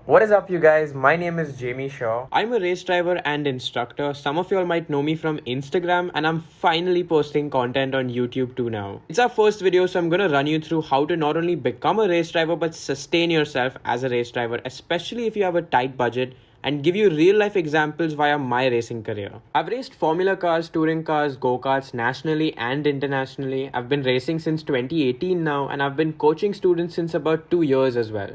What is up, you guys? My name is Jamie Shaw. I'm a race driver and instructor. Some of you all might know me from Instagram, and I'm finally posting content on YouTube too now. It's our first video, so I'm gonna run you through how to not only become a race driver but sustain yourself as a race driver, especially if you have a tight budget, and give you real life examples via my racing career. I've raced Formula cars, touring cars, go-karts nationally and internationally. I've been racing since 2018 now, and I've been coaching students since about 2 years as well.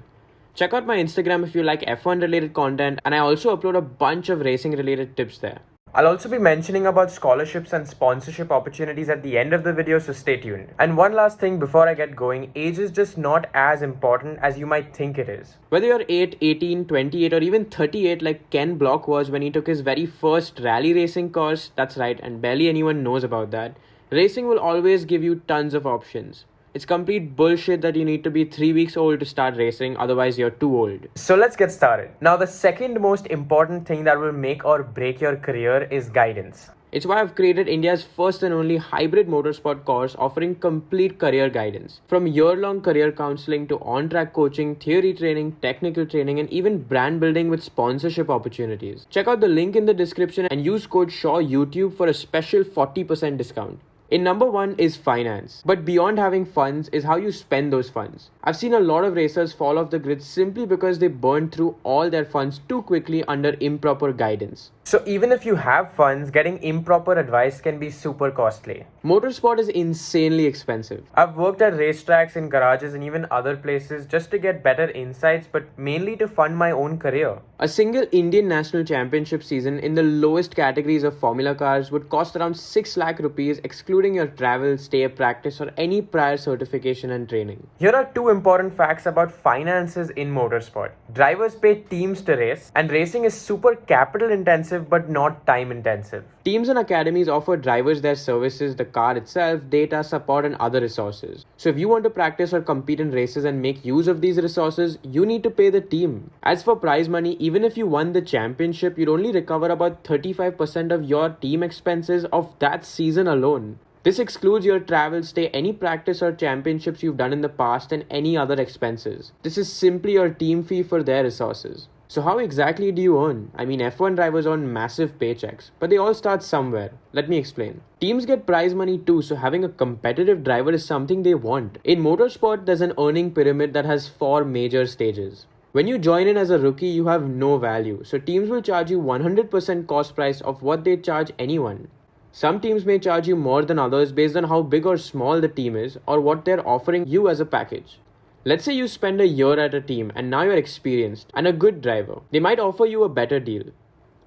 Check out my Instagram if you like F1 related content, and I also upload a bunch of racing related tips there. I'll also be mentioning about scholarships and sponsorship opportunities at the end of the video, so stay tuned. And one last thing before I get going, age is just not as important as you might think it is. Whether you're 8, 18, 28 or even 38 like Ken Block was when he took his very first rally racing course, that's right, and barely anyone knows about that, racing will always give you tons of options. It's complete bullshit that you need to be 3 weeks old to start racing, otherwise you're too old. So let's get started. Now, the second most important thing that will make or break your career is guidance. It's why I've created India's first and only hybrid motorsport course offering complete career guidance. From year-long career counseling to on-track coaching, theory training, technical training, and even brand building with sponsorship opportunities. Check out the link in the description and use code SHAWYouTube for a special 40% discount. In number 1 is finance. But beyond having funds is how you spend those funds. I've seen a lot of racers fall off the grid simply because they burned through all their funds too quickly under improper guidance. So even if you have funds, getting improper advice can be super costly. Motorsport is insanely expensive. I've worked at racetracks, in garages, and even other places just to get better insights, but mainly to fund my own career. A single Indian National Championship season in the lowest categories of Formula cars would cost around 6 lakh rupees, excluding your travel, stay, practice, or any prior certification and training. Here are 2 important facts about finances in motorsport. Drivers pay teams to race, and racing is super capital intensive but not time intensive. Teams and academies offer drivers their services, the car itself, data, support, and other resources. So if you want to practice or compete in races and make use of these resources, you need to pay the team. As for prize money, even if you won the championship, you'd only recover about 35% of your team expenses of that season alone. This excludes your travel, stay, any practice or championships you've done in the past, and any other expenses. This is simply your team fee for their resources. So how exactly do you earn? I mean, F1 drivers earn massive paychecks, but they all start somewhere. Let me explain. Teams get prize money too, so having a competitive driver is something they want. In motorsport, there's an earning pyramid that has 4 major stages. When you join in as a rookie, you have no value, so teams will charge you 100% cost price of what they charge anyone. Some teams may charge you more than others based on how big or small the team is or what they're offering you as a package. Let's say you spend a year at a team and now you're experienced and a good driver. They might offer you a better deal.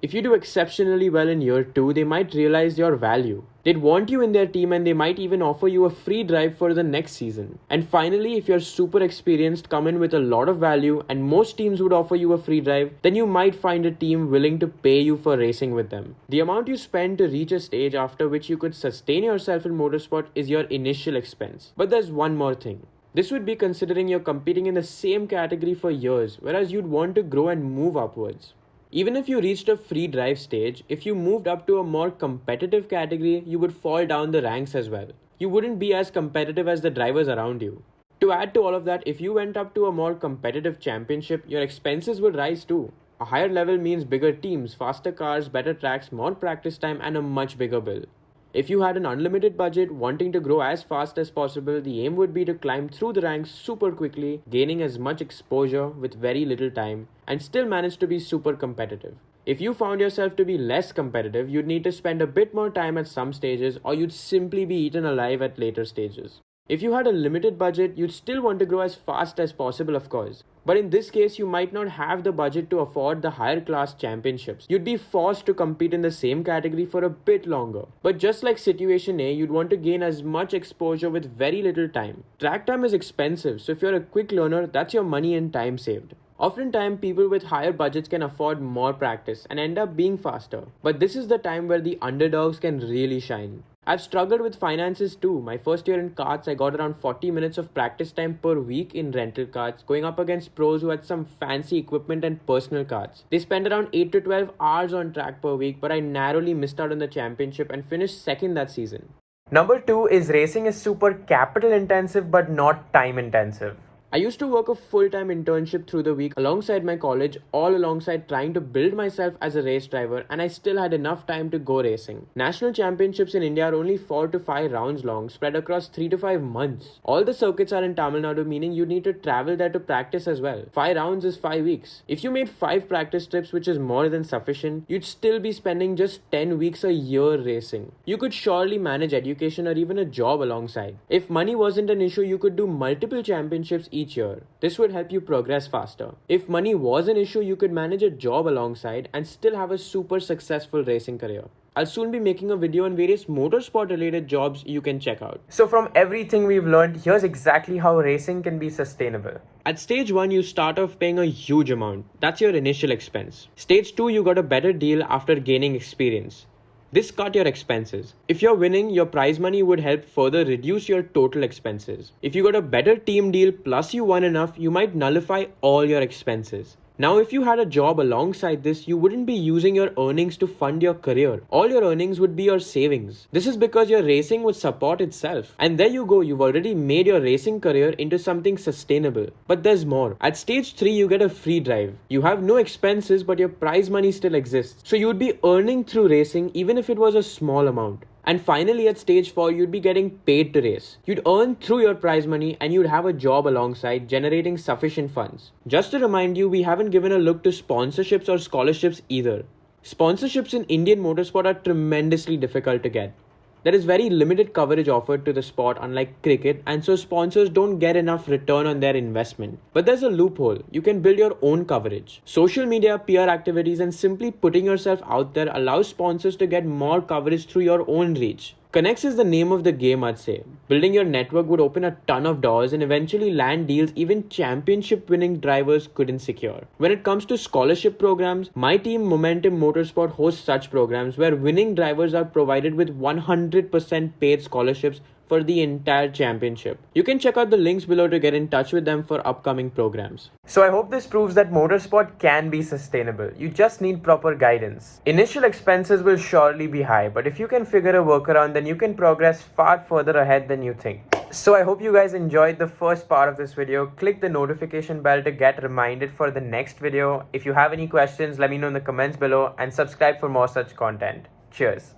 If you do exceptionally well in year 2, they might realize your value. They'd want you in their team and they might even offer you a free drive for the next season. And finally, if you're super experienced, come in with a lot of value and most teams would offer you a free drive, then you might find a team willing to pay you for racing with them. The amount you spend to reach a stage after which you could sustain yourself in motorsport is your initial expense. But there's one more thing. This would be considering you're competing in the same category for years, whereas you'd want to grow and move upwards. Even if you reached a free drive stage, if you moved up to a more competitive category, you would fall down the ranks as well. You wouldn't be as competitive as the drivers around you. To add to all of that, if you went up to a more competitive championship, your expenses would rise too. A higher level means bigger teams, faster cars, better tracks, more practice time, and a much bigger bill. If you had an unlimited budget, wanting to grow as fast as possible, the aim would be to climb through the ranks super quickly, gaining as much exposure with very little time, and still manage to be super competitive. If you found yourself to be less competitive, you'd need to spend a bit more time at some stages, or you'd simply be eaten alive at later stages. If you had a limited budget, you'd still want to grow as fast as possible, of course. But in this case, you might not have the budget to afford the higher class championships. You'd be forced to compete in the same category for a bit longer. But just like situation A, you'd want to gain as much exposure with very little time. Track time is expensive, so if you're a quick learner, that's your money and time saved. Oftentimes, people with higher budgets can afford more practice and end up being faster. But this is the time where the underdogs can really shine. I've struggled with finances too. My first year in karts, I got around 40 minutes of practice time per week in rental karts, going up against pros who had some fancy equipment and personal karts. They spent around 8 to 12 hours on track per week, but I narrowly missed out on the championship and finished second that season. Number 2 is racing is super capital intensive but not time intensive. I used to work a full-time internship through the week alongside my college, all alongside trying to build myself as a race driver, and I still had enough time to go racing. National championships in India are only 4 to 5 rounds long, spread across 3 to 5 months. All the circuits are in Tamil Nadu, meaning you need to travel there to practice as well. 5 rounds is 5 weeks. If you made 5 practice trips, which is more than sufficient, you'd still be spending just 10 weeks a year racing. You could surely manage education or even a job alongside. If money wasn't an issue, you could do multiple championships each year. This would help you progress faster. If money was an issue, you could manage a job alongside and still have a super successful racing career. I'll soon be making a video on various motorsport related jobs you can check out. So from everything we've learned, here's exactly how racing can be sustainable. At stage 1, you start off paying a huge amount. That's your initial expense. Stage 2, you got a better deal after gaining experience. This cut your expenses. If you're winning, your prize money would help further reduce your total expenses. If you got a better team deal plus you won enough, you might nullify all your expenses. Now, if you had a job alongside this, you wouldn't be using your earnings to fund your career. All your earnings would be your savings. This is because your racing would support itself. And there you go, you've already made your racing career into something sustainable. But there's more. At stage 3, you get a free drive. You have no expenses, but your prize money still exists. So you would be earning through racing even if it was a small amount. And finally, at stage 4, you'd be getting paid to race. You'd earn through your prize money and you'd have a job alongside, generating sufficient funds. Just to remind you, we haven't given a look to sponsorships or scholarships either. Sponsorships in Indian motorsport are tremendously difficult to get. There is very limited coverage offered to the sport, unlike cricket, and so sponsors don't get enough return on their investment. But there's a loophole. You can build your own coverage. Social media, PR activities, and simply putting yourself out there allows sponsors to get more coverage through your own reach. Connects is the name of the game, I'd say. Building your network would open a ton of doors and eventually land deals even championship winning drivers couldn't secure. When it comes to scholarship programs, my team Momentum Motorsport hosts such programs where winning drivers are provided with 100% paid scholarships for the entire championship. You can check out the links below to get in touch with them for upcoming programs. So I hope this proves that motorsport can be sustainable. You just need proper guidance. Initial expenses will surely be high, but if you can figure a workaround, then you can progress far further ahead than you think. So I hope you guys enjoyed the first part of this video. Click the notification bell to get reminded for the next video. If you have any questions, let me know in the comments below and subscribe for more such content. Cheers.